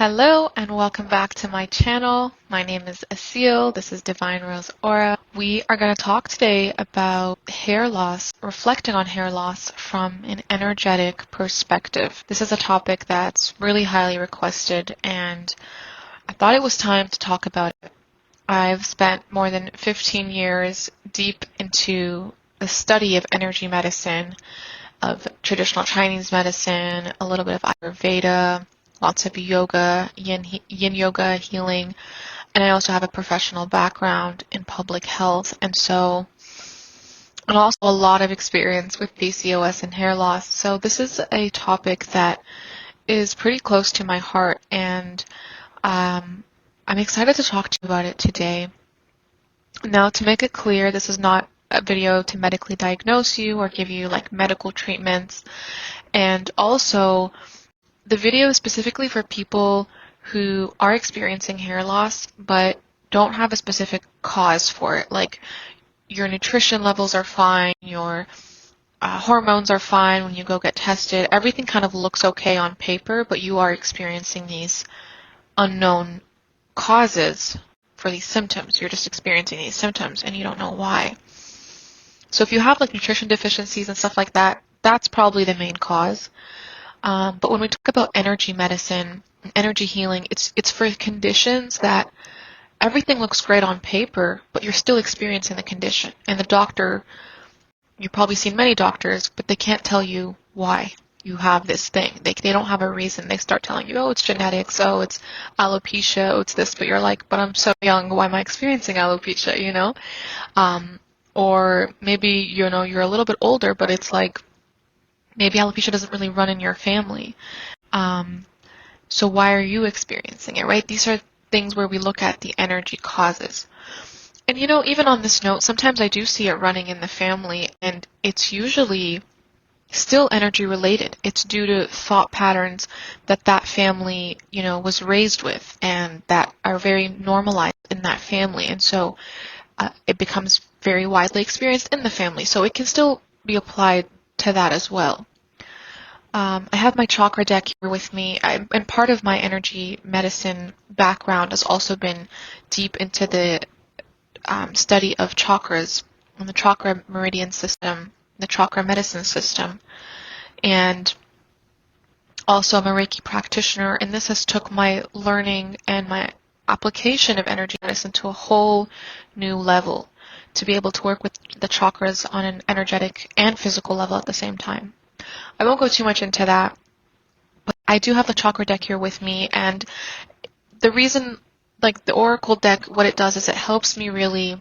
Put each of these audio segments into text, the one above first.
Hello and welcome back to my channel. My name is Asil. This is Divine Rose Aura. We are going to talk today about hair loss, reflecting on hair loss from an energetic perspective. This is a topic that's really highly requested and I thought it was time to talk about it. I've spent more than 15 years deep into the study of energy medicine, of traditional Chinese medicine, a little bit of Ayurveda, lots of yoga, yin yoga, healing, and I also have a professional background in public health, and also a lot of experience with PCOS and hair loss. So this is a topic that is pretty close to my heart, and I'm excited to talk to you about it today. Now, to make it clear, this is not a video to medically diagnose you or give you like medical treatments, and also the video is specifically for people who are experiencing hair loss but don't have a specific cause for it. Like your nutrition levels are fine, your hormones are fine when you go get tested. Everything kind of looks okay on paper, but you are experiencing these unknown causes for these symptoms. You're just experiencing these symptoms and you don't know why. So if you have like nutrition deficiencies and stuff like that, that's probably the main cause. But when we talk about energy medicine, energy healing, it's for conditions that everything looks great on paper, but you're still experiencing the condition. And the doctor, you've probably seen many doctors, but they can't tell you why you have this thing. They don't have a reason. They start telling you, oh, it's genetics, oh, it's alopecia, oh, it's this, but you're like, but I'm so young, why am I experiencing alopecia, you know? Or maybe, you know, you're a little bit older, but it's like, maybe alopecia doesn't really run in your family. So why are you experiencing it, right? These are things where we look at the energy causes. And you know, even on this note, sometimes I do see it running in the family, and it's usually still energy related. It's due to thought patterns that that family, you know, was raised with and that are very normalized in that family. And so it becomes very widely experienced in the family. So it can still be applied to that as well. I have my chakra deck here with me, and part of my energy medicine background has also been deep into the study of chakras and the chakra meridian system, the chakra medicine system, and also I'm a Reiki practitioner, and this has took my learning and my application of energy medicine to a whole new level, to be able to work with the chakras on an energetic and physical level at the same time. I won't go too much into that, but I do have the chakra deck here with me, and the reason, like the oracle deck, what it does is it helps me really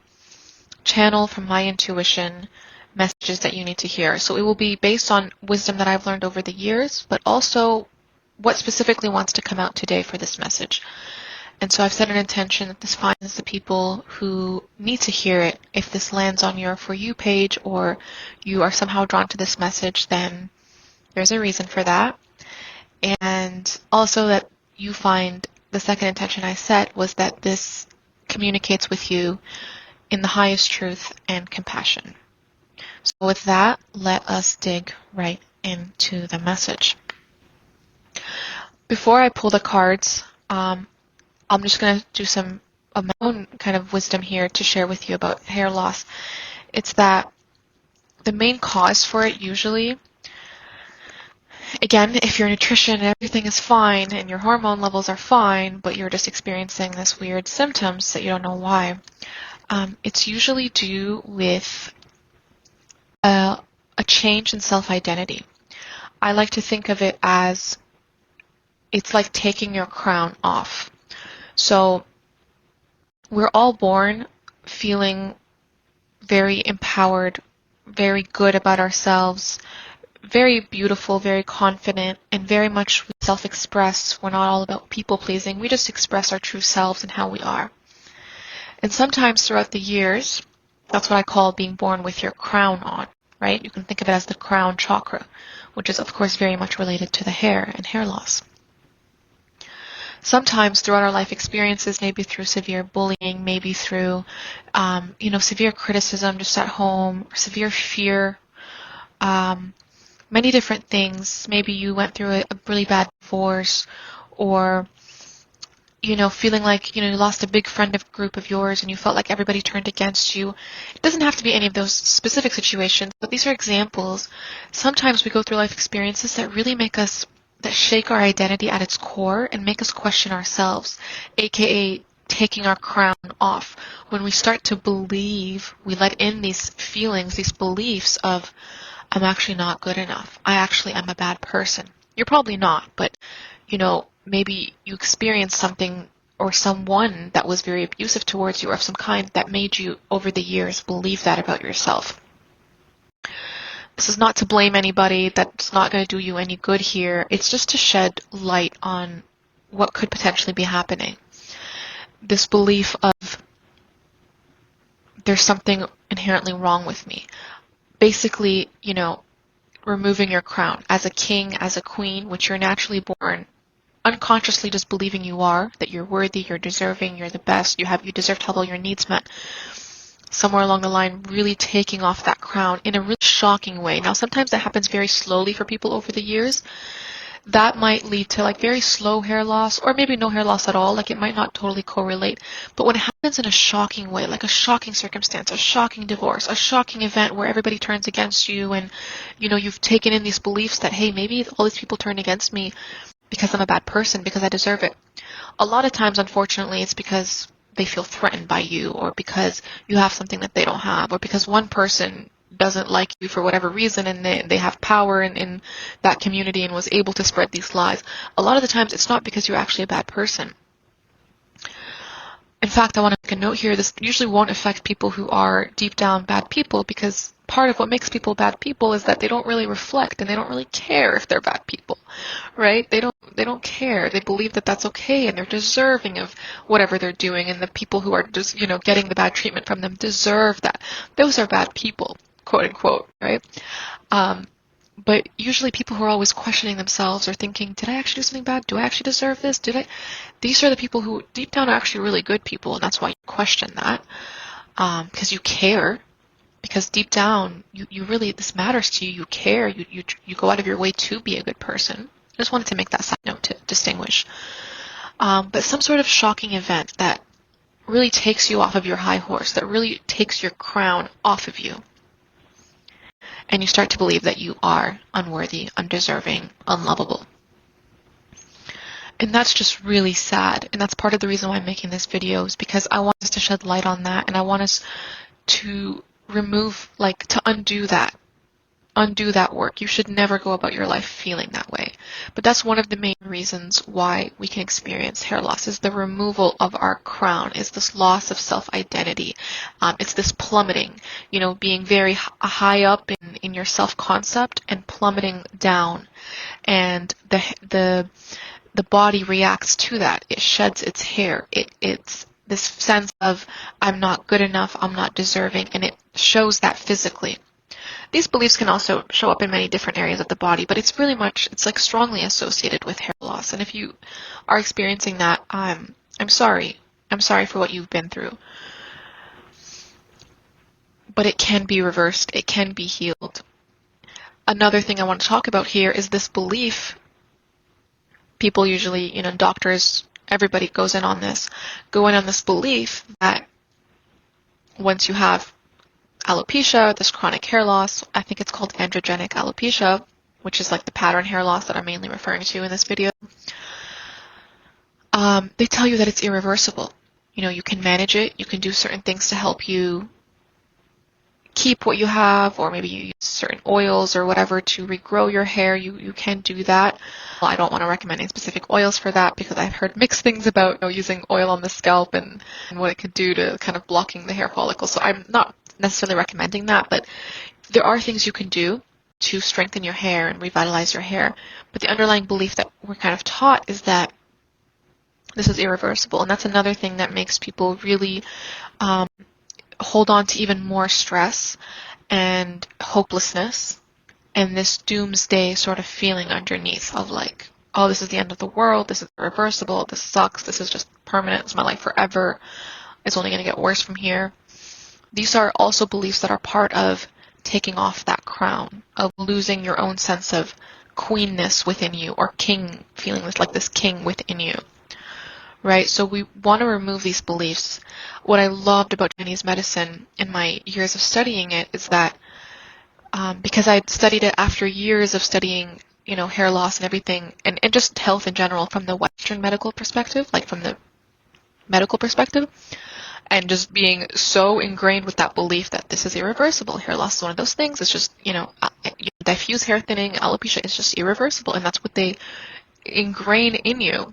channel from my intuition messages that you need to hear. So it will be based on wisdom that I've learned over the years, but also what specifically wants to come out today for this message. And so I've set an intention that this finds the people who need to hear it. If this lands on your For You page or you are somehow drawn to this message, then there's a reason for that. And also that you find the second intention I set was that this communicates with you in the highest truth and compassion. So with that, let us dig right into the message. Before I pull the cards, I'm just going to do some of my own kind of wisdom here to share with you about hair loss. It's that the main cause for it usually, again, if your nutrition and everything is fine and your hormone levels are fine, but you're just experiencing this weird symptoms that you don't know why, it's usually due with a change in self-identity. I like to think of it as it's like taking your crown off. So we're all born feeling very empowered, very good about ourselves, very beautiful, very confident, and very much we self-express. We're not all about people-pleasing. We just express our true selves and how we are. And sometimes throughout the years, that's what I call being born with your crown on, right? You can think of it as the crown chakra, which is, of course, very much related to the hair and hair loss. Sometimes throughout our life experiences, maybe through severe bullying, maybe through, severe criticism just at home, or severe fear, many different things. Maybe you went through a really bad divorce, or feeling like, you lost a big friend of group of yours and you felt like everybody turned against you. It doesn't have to be any of those specific situations, but these are examples. Sometimes we go through life experiences that really that shake our identity at its core and make us question ourselves, aka taking our crown off. When we start to believe, we let in these feelings, these beliefs of, I'm actually not good enough. I actually am a bad person. You're probably not, but maybe you experienced something or someone that was very abusive towards you or of some kind that made you over the years believe that about yourself. This is not to blame anybody. That's not going to do you any good here. It's just to shed light on what could potentially be happening. This belief of there's something inherently wrong with me. Basically, removing your crown as a king, as a queen, which you're naturally born, unconsciously just believing you are, that you're worthy, you're deserving, you're the best, you deserve to have all your needs met. Somewhere along the line, really taking off that crown in a really shocking way. Now, sometimes that happens very slowly for people over the years. That might lead to like very slow hair loss, or maybe no hair loss at all. Like it might not totally correlate. But when it happens in a shocking way, like a shocking circumstance, a shocking divorce, a shocking event where everybody turns against you and, you've taken in these beliefs that, hey, maybe all these people turn against me because I'm a bad person, because I deserve it. A lot of times, unfortunately, it's because they feel threatened by you, or because you have something that they don't have, or because one person doesn't like you for whatever reason and they have power in that community and was able to spread these lies. A lot of the times it's not because you're actually a bad person. In fact, I want to make a note here, this usually won't affect people who are deep down bad people, because part of what makes people bad people is that they don't really reflect and they don't really care if they're bad people, right? They don't care. They believe that that's okay and they're deserving of whatever they're doing, and the people who are just, getting the bad treatment from them deserve that. Those are bad people, quote unquote, right? But usually people who are always questioning themselves or thinking, did I actually do something bad? Do I actually deserve this? These are the people who deep down are actually really good people, and that's why you question that, because you care, because deep down you really, this matters to you, you care, you go out of your way to be a good person. I just wanted to make that side note to distinguish. But some sort of shocking event that really takes you off of your high horse, that really takes your crown off of you, and you start to believe that you are unworthy, undeserving, unlovable. And that's just really sad. And that's part of the reason why I'm making this video, is because I want us to shed light on that, and I want us to to undo that work. You should never go about your life feeling that way. But that's one of the main reasons why we can experience hair loss, is the removal of our crown, is this loss of self-identity. It's this plummeting, being very high up in your self-concept and plummeting down. And the body reacts to that. It sheds its hair. It's this sense of, I'm not good enough, I'm not deserving, and it shows that physically. These beliefs can also show up in many different areas of the body, but it's like strongly associated with hair loss. And if you are experiencing that, I'm sorry. I'm sorry for what you've been through. But it can be reversed. It can be healed. Another thing I want to talk about here is this belief. People usually, doctors, everybody goes in on this belief that once you have alopecia, this chronic hair loss, I think it's called androgenic alopecia, which is like the pattern hair loss that I'm mainly referring to in this video. They tell you that it's irreversible. You can manage it, you can do certain things to help you keep what you have, or maybe you use certain oils or whatever to regrow your hair. You can do that. Well, I don't want to recommend any specific oils for that, because I've heard mixed things about using oil on the scalp and what it could do to kind of blocking the hair follicles. So I'm not necessarily recommending that, but there are things you can do to strengthen your hair and revitalize your hair. But the underlying belief that we're kind of taught is that this is irreversible, and that's another thing that makes people really hold on to even more stress and hopelessness and this doomsday sort of feeling underneath of like, oh, this is the end of the world, this is irreversible, this sucks, this is just permanent, it's my life forever, it's only going to get worse from here. These are also beliefs that are part of taking off that crown, of losing your own sense of queenness within you, or king, feeling like this king within you, right? So we want to remove these beliefs. What I loved about Chinese medicine in my years of studying it is that because I studied it after years of studying, hair loss and everything, and just health in general from the Western medical perspective, like from the medical perspective, and just being so ingrained with that belief that this is irreversible. Hair loss is one of those things. It's just, diffuse hair thinning, alopecia is just irreversible, and that's what they ingrain in you.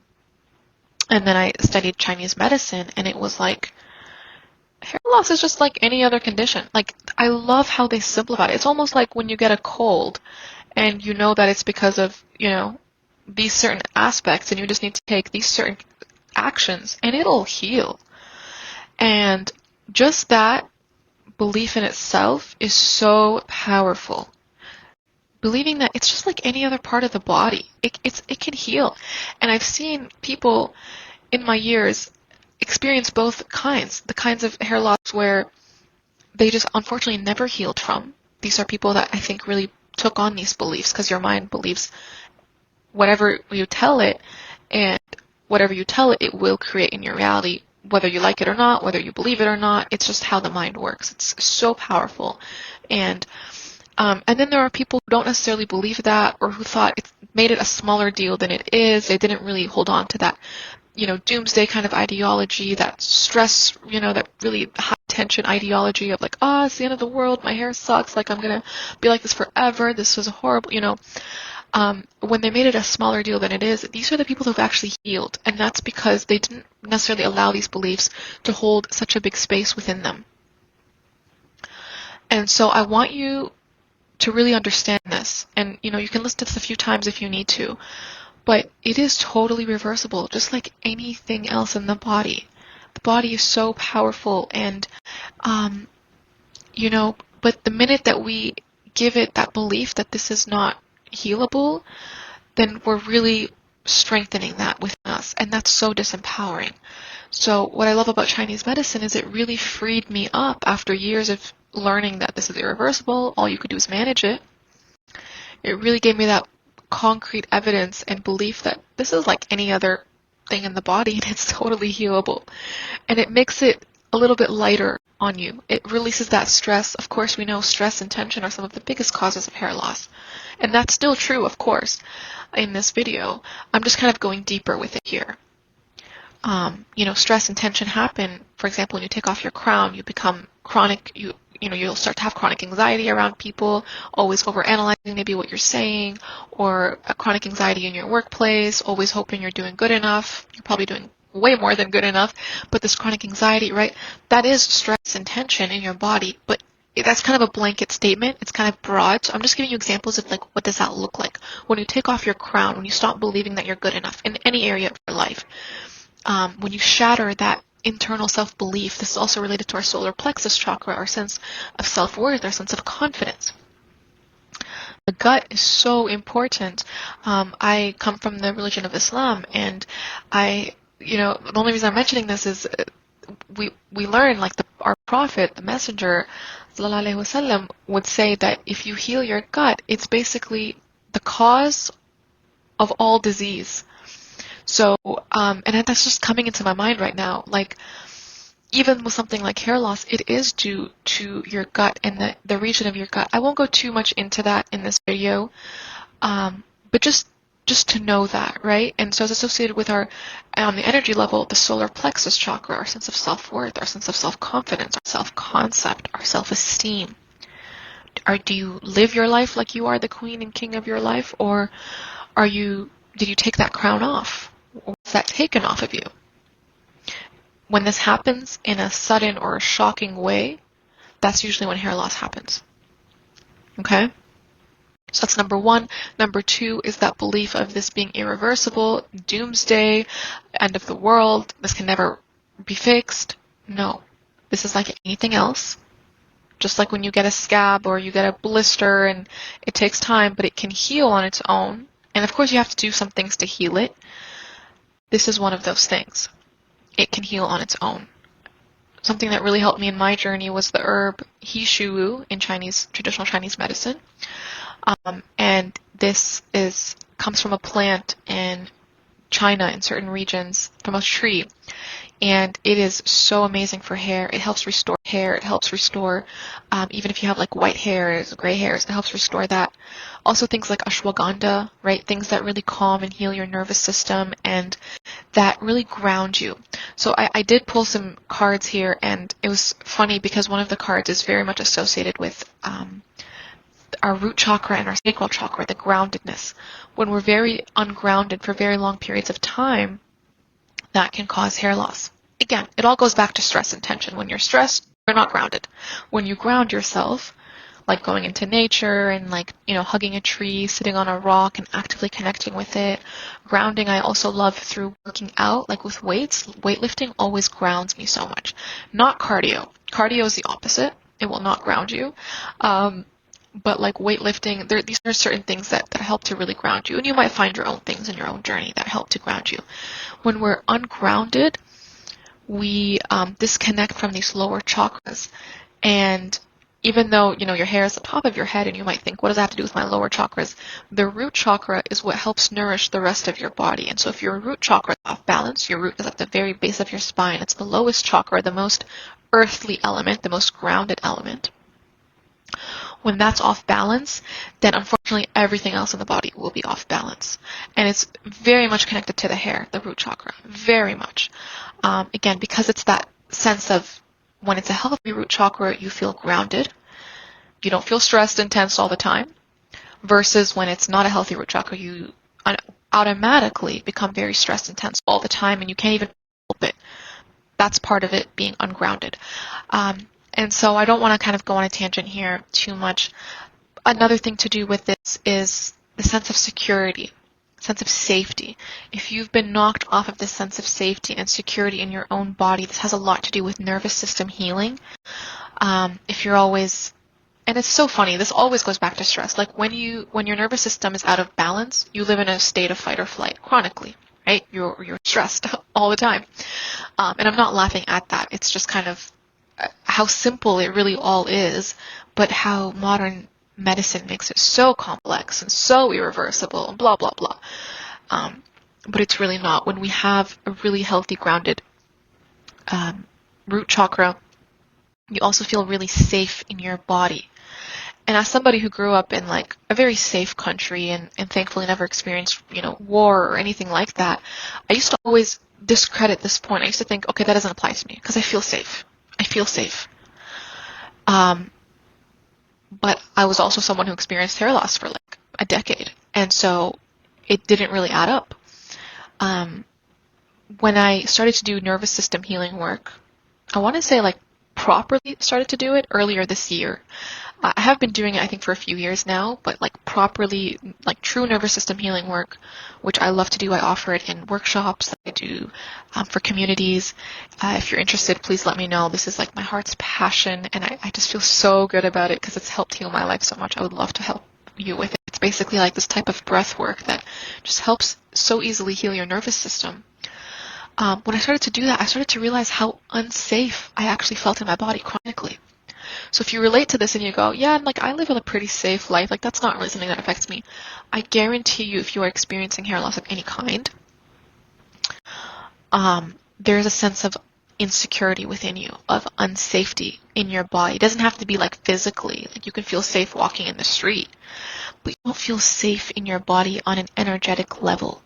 And then I studied Chinese medicine, and it was like, hair loss is just like any other condition. Like, I love how they simplify it. It's almost like when you get a cold, and you know that it's because of, these certain aspects, and you just need to take these certain actions, and it'll heal. And just that belief in itself is so powerful. Believing that it's just like any other part of the body. It can heal. And I've seen people in my years experience both kinds. The kinds of hair loss where they just unfortunately never healed from. These are people that I think really took on these beliefs, because your mind believes whatever you tell it, and whatever you tell it, it will create in your reality, whether you like it or not, whether you believe it or not. It's just how the mind works. It's so powerful. And then there are people who don't necessarily believe that, or who thought it made it a smaller deal than it is. They didn't really hold on to that, doomsday kind of ideology, that stress, that really high tension ideology of like, oh, it's the end of the world, my hair sucks, like I'm gonna be like this forever, this was horrible, when they made it a smaller deal than it is, these are the people who've actually healed, and that's because they didn't necessarily allow these beliefs to hold such a big space within them. And so I want you to really understand this, and you can listen to this a few times if you need to, but it is totally reversible, just like anything else in the body. The body is so powerful, and but the minute that we give it that belief that this is not healable, then we're really strengthening that within us, and that's so disempowering. So what I love about Chinese medicine is it really freed me up after years of learning that this is irreversible, all you could do is manage it. It really gave me that concrete evidence and belief that this is like any other thing in the body, and it's totally healable. And it makes it a little bit lighter on you. It releases that stress. Of course, we know stress and tension are some of the biggest causes of hair loss. And that's still true, of course, in this video. I'm just kind of going deeper with it here. Stress and tension happen. For example, when you take off your crown, you become chronic, you'll start to have chronic anxiety around people, always overanalyzing maybe what you're saying, or a chronic anxiety in your workplace, always hoping you're doing good enough. You're probably doing way more than good enough, but this chronic anxiety, right, that is stress and tension in your body, but that's kind of a blanket statement. It's kind of broad. So I'm just giving you examples of like, what does that look like? When you take off your crown, when you stop believing that you're good enough in any area of your life, when you shatter that internal self-belief, this is also related to our solar plexus chakra, our sense of self-worth, our sense of confidence. The gut is so important. I come from the religion of Islam, and the only reason I'm mentioning this is we learn, like our prophet, the messenger, sallallahu alaihi wasallam, would say that if you heal your gut, it's basically the cause of all disease. So, and that's just coming into my mind right now. Like, even with something like hair loss, it is due to your gut and the region of your gut. I won't go too much into that in this video, but just to know that, right? And so it's associated with our, on the energy level, the solar plexus chakra, our sense of self-worth, our sense of self-confidence, our self-concept, our self-esteem. Do you live your life like you are the queen and king of your life, or did you take that crown off? Or was that taken off of you? When this happens in a sudden or a shocking way, that's usually when hair loss happens. Okay? So that's number one. Number two is that belief of this being irreversible, doomsday, end of the world, this can never be fixed. No. This is like anything else. Just like when you get a scab or you get a blister, and it takes time, but it can heal on its own. And of course you have to do some things to heal it. This is one of those things. It can heal on its own. Something that really helped me in my journey was the herb Hishu in traditional Chinese medicine. And this comes from a plant, and China in certain regions from a tree. And it is so amazing for hair. It helps restore hair. It helps restore, even if you have like white hairs, gray hairs, it helps restore that. Also things like ashwagandha, right? Things that really calm and heal your nervous system and that really ground you. So I did pull some cards here, and it was funny because one of the cards is very much associated with our root chakra and our sacral chakra, the groundedness. When we're very ungrounded for very long periods of time, that can cause hair loss. Again, it all goes back to stress and tension. When you're stressed, you're not grounded. When you ground yourself, like going into nature and like, hugging a tree, sitting on a rock and actively connecting with it. Grounding, I also love through working out, like with weights. Weightlifting always grounds me so much. Not cardio. Cardio is the opposite. It will not ground you. But like weightlifting, these are certain things that help to really ground you. And you might find your own things in your own journey that help to ground you. When we're ungrounded, we disconnect from these lower chakras. And even though, your hair is the top of your head and you might think, what does that have to do with my lower chakras? The root chakra is what helps nourish the rest of your body. And so if your root chakra is off balance, your root is at the very base of your spine. It's the lowest chakra, the most earthly element, the most grounded element. When that's off balance, then unfortunately everything else in the body will be off balance. And it's very much connected to the hair, the root chakra, very much. Again, because it's that sense of when it's a healthy root chakra, you feel grounded. You don't feel stressed and tense all the time. Versus when it's not a healthy root chakra, you automatically become very stressed and tense all the time, and you can't even help it. That's part of it being ungrounded. And so I don't want to kind of go on a tangent here too much. Another thing to do with this is the sense of security, sense of safety. If you've been knocked off of this sense of safety and security in your own body, this has a lot to do with nervous system healing. If you're always, and it's so funny, this always goes back to stress. Like when your nervous system is out of balance, you live in a state of fight or flight chronically, right? You're stressed all the time. And I'm not laughing at that. It's just kind of how simple it really all is, but how modern medicine makes it so complex and so irreversible and blah, blah, blah. But it's really not. When we have a really healthy, grounded root chakra, you also feel really safe in your body. And as somebody who grew up in like a very safe country and thankfully never experienced, war or anything like that, I used to always discredit this point. I used to think, okay, that doesn't apply to me because I feel safe. I feel safe. But I was also someone who experienced hair loss for like a decade. And so it didn't really add up. When I started to do nervous system healing work, I want to say like properly started to do it earlier this year. I have been doing it, I think, for a few years now, but like properly, like true nervous system healing work, which I love to do. I offer it in workshops that I do for communities. If you're interested, please let me know. This is like my heart's passion, and I just feel so good about it because it's helped heal my life so much. I would love to help you with it. It's basically like this type of breath work that just helps so easily heal your nervous system. When I started to do that, I started to realize how unsafe I actually felt in my body chronically. So if you relate to this and you go, yeah, like I live a pretty safe life, like that's not really something that affects me, I guarantee you if you are experiencing hair loss of any kind, there's a sense of insecurity within you, of unsafety in your body. It doesn't have to be like physically, like you can feel safe walking in the street, but you don't feel safe in your body on an energetic level.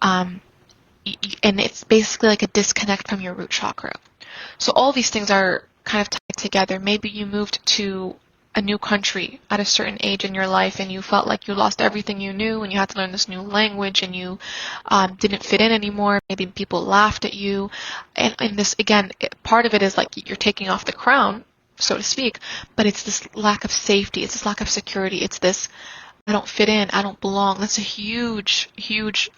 And it's basically like a disconnect from your root chakra. So all these things are kind of tied together. Maybe you moved to a new country at a certain age in your life and you felt like you lost everything you knew and you had to learn this new language and you didn't fit in anymore. Maybe people laughed at you. And this, again, part of it is like you're taking off the crown, so to speak, but it's this lack of safety. It's this lack of security. It's this, I don't fit in, I don't belong. That's a huge, huge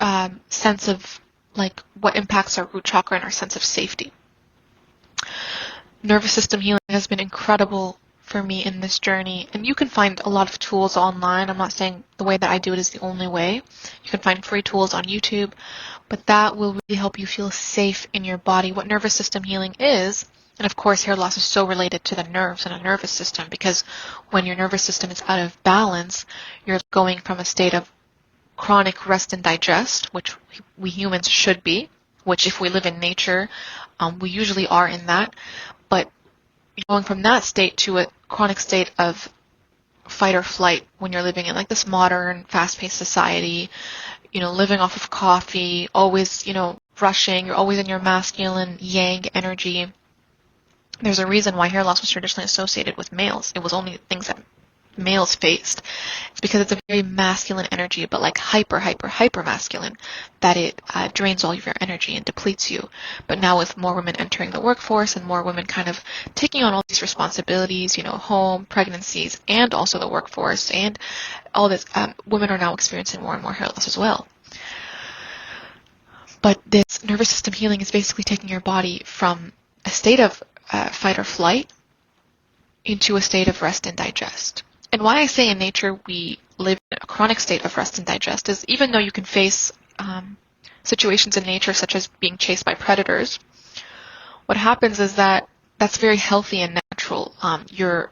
sense of like what impacts our root chakra and our sense of safety. Nervous system healing has been incredible for me in this journey, and you can find a lot of tools online. I'm not saying the way that I do it is the only way. You can find free tools on YouTube, but that will really help you feel safe in your body. What nervous system healing is, and of course hair loss is so related to the nerves and the nervous system, because when your nervous system is out of balance, you're going from a state of chronic rest and digest, which we humans should be, which if we live in nature, we usually are in that. But going from that state to a chronic state of fight or flight when you're living in like this modern, fast-paced society, living off of coffee, always, rushing, you're always in your masculine yang energy. There's a reason why hair loss was traditionally associated with males. It was only things that males faced. It's because it's a very masculine energy, but like hyper masculine, that it drains all of your energy and depletes you. But now with more women entering the workforce and more women kind of taking on all these responsibilities, home, pregnancies, and also the workforce, and all this, women are now experiencing more and more hair loss as well. But this nervous system healing is basically taking your body from a state of fight or flight into a state of rest and digest. And why I say in nature we live in a chronic state of rest and digest is even though you can face situations in nature such as being chased by predators, what happens is that that's very healthy and natural. Your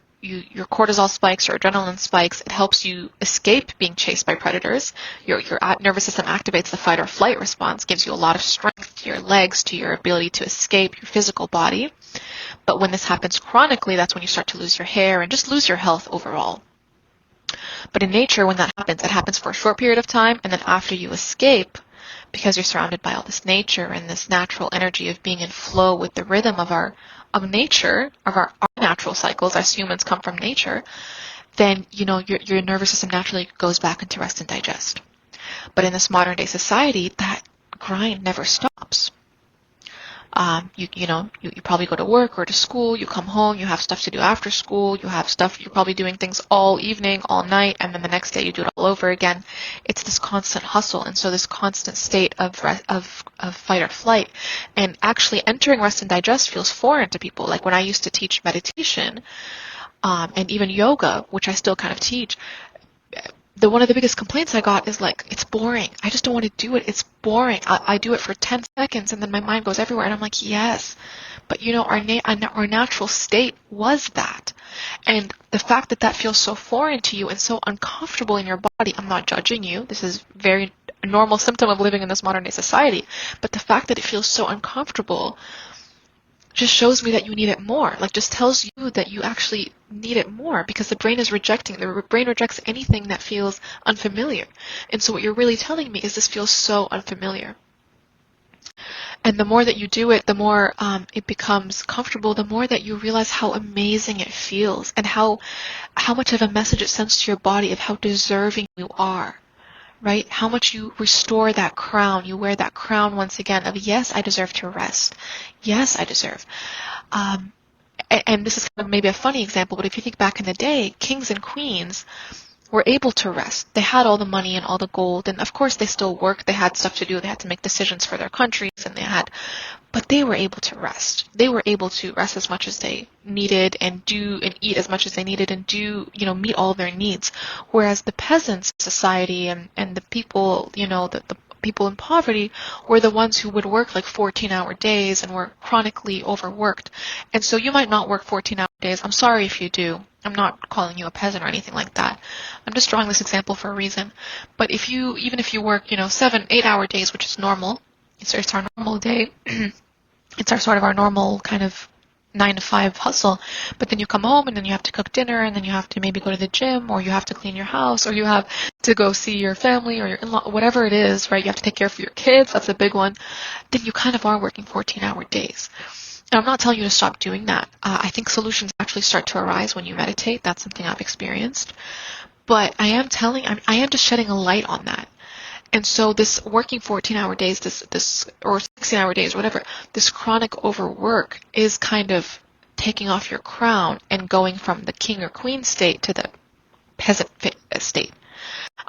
cortisol spikes, your adrenaline spikes, it helps you escape being chased by predators. Your nervous system activates the fight or flight response, gives you a lot of strength to your legs, to your ability to escape your physical body. But when this happens chronically, that's when you start to lose your hair and just lose your health overall. But in nature, when that happens, it happens for a short period of time, and then after you escape, because you're surrounded by all this nature and this natural energy of being in flow with the rhythm of our natural cycles, as humans come from nature, then your nervous system naturally goes back into rest and digest. But in this modern day society, that grind never stops. You probably go to work or to school, you come home, you have stuff to do after school, you're probably doing things all evening, all night, and then the next day you do it all over again. It's this constant hustle, and so this constant state of fight or flight. And actually entering rest and digest feels foreign to people. Like when I used to teach meditation, and even yoga, which I still kind of teach, one of the biggest complaints I got is like, it's boring. I just don't want to do it. It's boring. I do it for 10 seconds and then my mind goes everywhere. And I'm like, yes. But our natural state was that. And the fact that feels so foreign to you and so uncomfortable in your body, I'm not judging you. This is very normal symptom of living in this modern day society. But the fact that it feels so uncomfortable just shows me that you need it more. Like, just tells you that you actually need it more, because the brain rejects anything that feels unfamiliar. And so what you're really telling me is this feels so unfamiliar. And the more that you do it, the more it becomes comfortable, the more that you realize how amazing it feels and how much of a message it sends to your body of how deserving you are. Right? How much you restore that crown. You wear that crown once again of, yes, I deserve to rest. Yes, I deserve. And this is kind of maybe a funny example, but if you think back in the day, kings and queens were able to rest. They had all the money and all the gold, and of course they still worked. They had stuff to do. They had to make decisions for their countries, but they were able to rest. They were able to rest as much as they needed and do and eat as much as they needed and do, meet all their needs. Whereas the peasants' society and the people, the people in poverty were the ones who would work like 14-hour days and were chronically overworked. And so you might not work 14-hour days. I'm sorry if you do. I'm not calling you a peasant or anything like that. I'm just drawing this example for a reason. But even if you work, 7-8-hour days, which is normal, it's our normal day. It's our normal kind of 9 to 5 hustle. But then you come home and then you have to cook dinner and then you have to maybe go to the gym, or you have to clean your house, or you have to go see your family or your in-law, whatever it is, right? You have to take care of your kids. That's a big one. Then you kind of are working 14-hour days. And I'm not telling you to stop doing that. I think solutions actually start to arise when you meditate. That's something I've experienced. But I am just shedding a light on that. And so this working 14-hour days, this or 16-hour days, whatever, this chronic overwork is kind of taking off your crown and going from the king or queen state to the peasant state.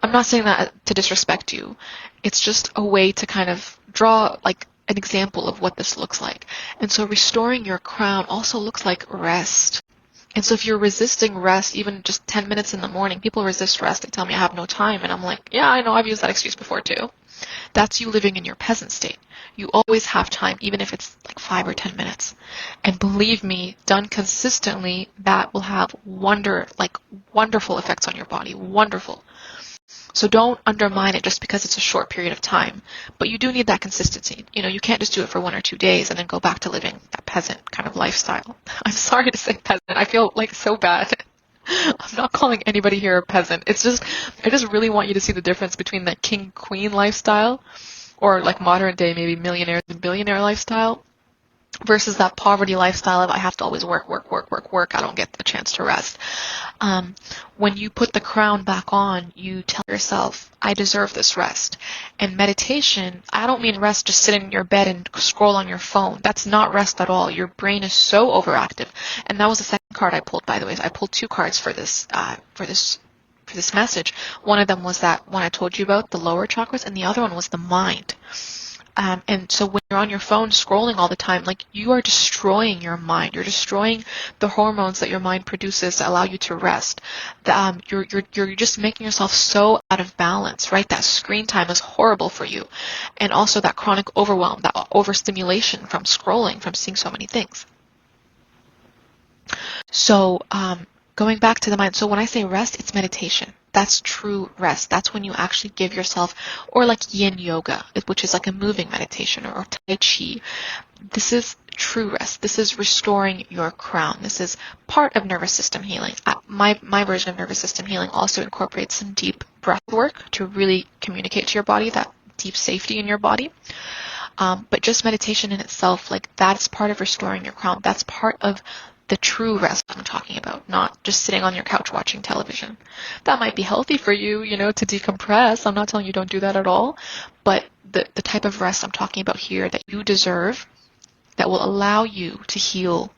I'm not saying that to disrespect you. It's just a way to kind of draw like an example of what this looks like. And so restoring your crown also looks like rest. And so if you're resisting rest, even just 10 minutes in the morning, people resist rest. They tell me I have no time. And I'm like, yeah, I know. I've used that excuse before too. That's you living in your peasant state. You always have time, even if it's like 5 or 10 minutes. And believe me, done consistently, that will have wonderful effects on your body. Wonderful. So don't undermine it just because it's a short period of time. But you do need that consistency. You can't just do it for 1 or 2 days and then go back to living that peasant kind of lifestyle. I'm sorry to say peasant. I feel like so bad. I'm not calling anybody here a peasant. It's just, I just really want you to see the difference between that king-queen lifestyle, or like modern day maybe millionaire and billionaire lifestyle, versus that poverty lifestyle of I have to always work. I don't get the chance to rest. When you put the crown back on, you tell yourself, I deserve this rest. And meditation, I don't mean rest just sit in your bed and scroll on your phone. That's not rest at all. Your brain is so overactive. And that was the second card I pulled, by the way. I pulled 2 cards for this message. One of them was that one I told you about, the lower chakras, and the other one was the mind. And so when you're on your phone scrolling all the time, like, you are destroying your mind. You're destroying the hormones that your mind produces that allow you to rest. You're just making yourself so out of balance, right? That screen time is horrible for you. And also that chronic overwhelm, that overstimulation from scrolling, from seeing so many things. So going back to the mind, so when I say rest, it's meditation. That's true rest. That's when you actually give yourself, or like yin yoga, which is like a moving meditation, or tai chi. This is true rest. This is restoring your crown. This is part of nervous system healing. My version of nervous system healing also incorporates some deep breath work to really communicate to your body that deep safety in your body. But just meditation in itself, like, that's part of restoring your crown. That's part of the true rest I'm talking about, not just sitting on your couch watching television. That might be healthy for you, to decompress. I'm not telling you don't do that at all. But the type of rest I'm talking about here that you deserve, that will allow you to heal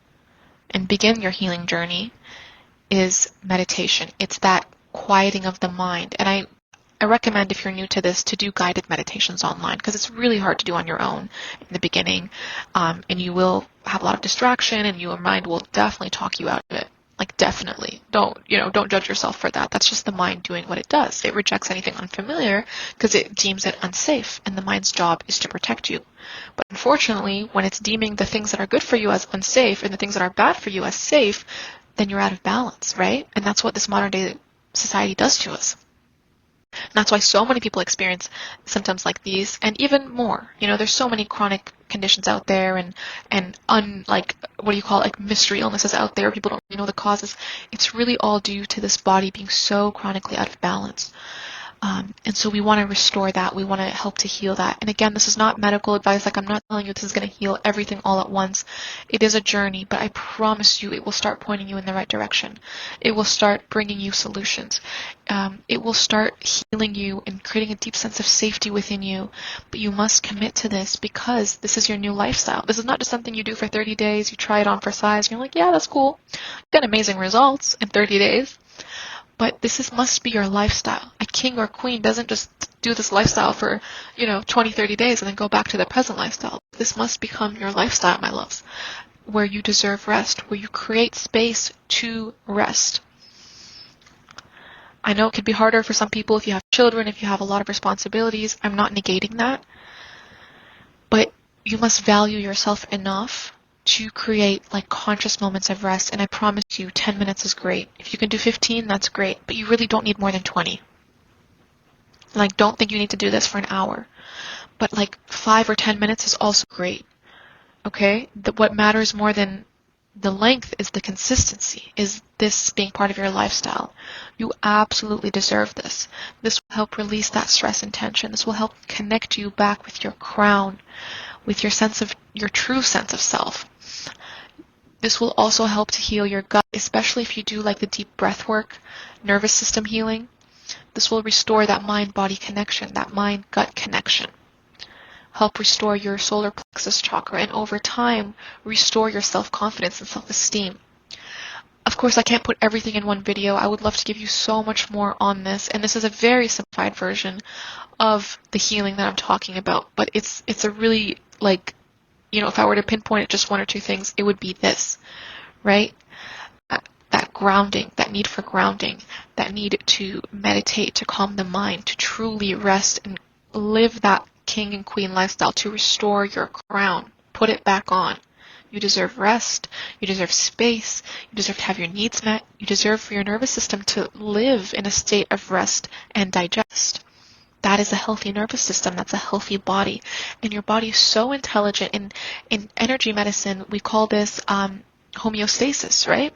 and begin your healing journey, is meditation. It's that quieting of the mind. And I recommend, if you're new to this, to do guided meditations online, because it's really hard to do on your own in the beginning, and you will have a lot of distraction, and your mind will definitely talk you out of it. Like, definitely. Don't judge yourself for that. That's just the mind doing what it does. It rejects anything unfamiliar because it deems it unsafe, and the mind's job is to protect you. But unfortunately, when it's deeming the things that are good for you as unsafe and the things that are bad for you as safe, then you're out of balance, right? And that's what this modern day society does to us. And that's why so many people experience symptoms like these, and even more. There's so many chronic conditions out there, and mystery illnesses out there. People don't really know the causes. It's really all due to this body being so chronically out of balance. And so we want to restore that. We want to help to heal that. And again, this is not medical advice. Like, I'm not telling you this is going to heal everything all at once. It is a journey, but I promise you it will start pointing you in the right direction. It will start bringing you solutions. It will start healing you and creating a deep sense of safety within you. But you must commit to this, because this is your new lifestyle. This is not just something you do for 30 days. You try it on for size. And you're like, yeah, that's cool. You got amazing results in 30 days. But this must be your lifestyle. A king or queen doesn't just do this lifestyle for, 20, 30 days and then go back to their present lifestyle. This must become your lifestyle, my loves, where you deserve rest, where you create space to rest. I know it could be harder for some people if you have children, if you have a lot of responsibilities. I'm not negating that. But you must value yourself enough to create conscious moments of rest. And I promise you, 10 minutes is great. If you can do 15, that's great. But you really don't need more than 20. Don't think you need to do this for an hour. But 5 or 10 minutes is also great. Okay? What matters more than the length is the consistency. Is this being part of your lifestyle? You absolutely deserve this. This will help release that stress and tension. This will help connect you back with your crown, with your true sense of self. This will also help to heal your gut, especially if you do the deep breath work, nervous system healing. This will restore that mind-body connection, that mind-gut connection. Help restore your solar plexus chakra, and over time, restore your self-confidence and self-esteem. Of course, I can't put everything in one video. I would love to give you so much more on this, and this is a very simplified version of the healing that I'm talking about, but it's a really, if I were to pinpoint it just 1 or 2 things, it would be this, right? That grounding, that need for grounding, that need to meditate, to calm the mind, to truly rest and live that king and queen lifestyle, to restore your crown, put it back on, You deserve rest. You deserve space. You deserve to have your needs met. You deserve for your nervous system to live in a state of rest and digest. That is a healthy nervous system. That's a healthy body. And your body is so intelligent. In energy medicine, we call this homeostasis, right?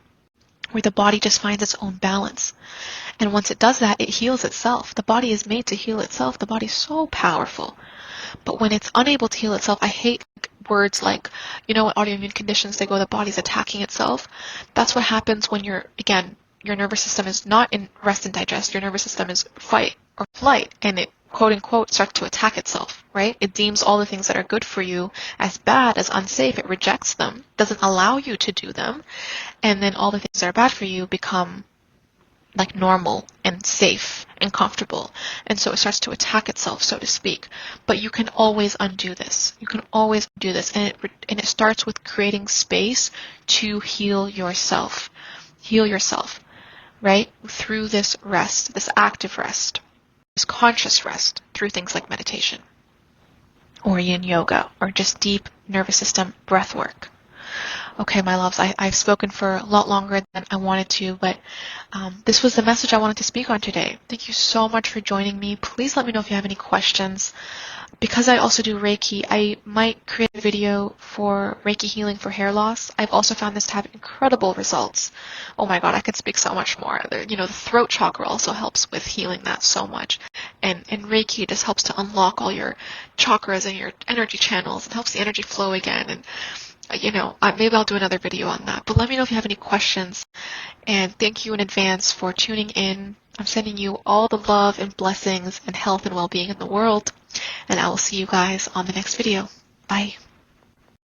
Where the body just finds its own balance. And once it does that, it heals itself. The body is made to heal itself. The body is so powerful. But when it's unable to heal itself, I hate words like, autoimmune conditions, they go, the body's attacking itself. That's what happens when your nervous system is not in rest and digest. Your nervous system is fight or flight, and it, quote unquote, starts to attack itself, right? It deems all the things that are good for you as bad, as unsafe. It rejects them, doesn't allow you to do them. And then all the things that are bad for you become like normal and safe and comfortable. And so it starts to attack itself, so to speak. But you can always undo this. You can always do this. And it starts with creating space to heal yourself. Heal yourself, right? Through this rest, this active rest, this conscious rest, through things like meditation or yin yoga or just deep nervous system breath work. Okay, my loves, I've spoken for a lot longer than I wanted to, but this was the message I wanted to speak on today. Thank you so much for joining me. Please let me know if you have any questions. Because I also do Reiki, I might create a video for Reiki healing for hair loss. I've also found this to have incredible results. Oh my God, I could speak so much more. The throat chakra also helps with healing that so much. And Reiki just helps to unlock all your chakras and your energy channels. It helps the energy flow again. And maybe I'll do another video on that. But let me know if you have any questions. And thank you in advance for tuning in. I'm sending you all the love and blessings and health and well-being in the world. And I will see you guys on the next video. Bye.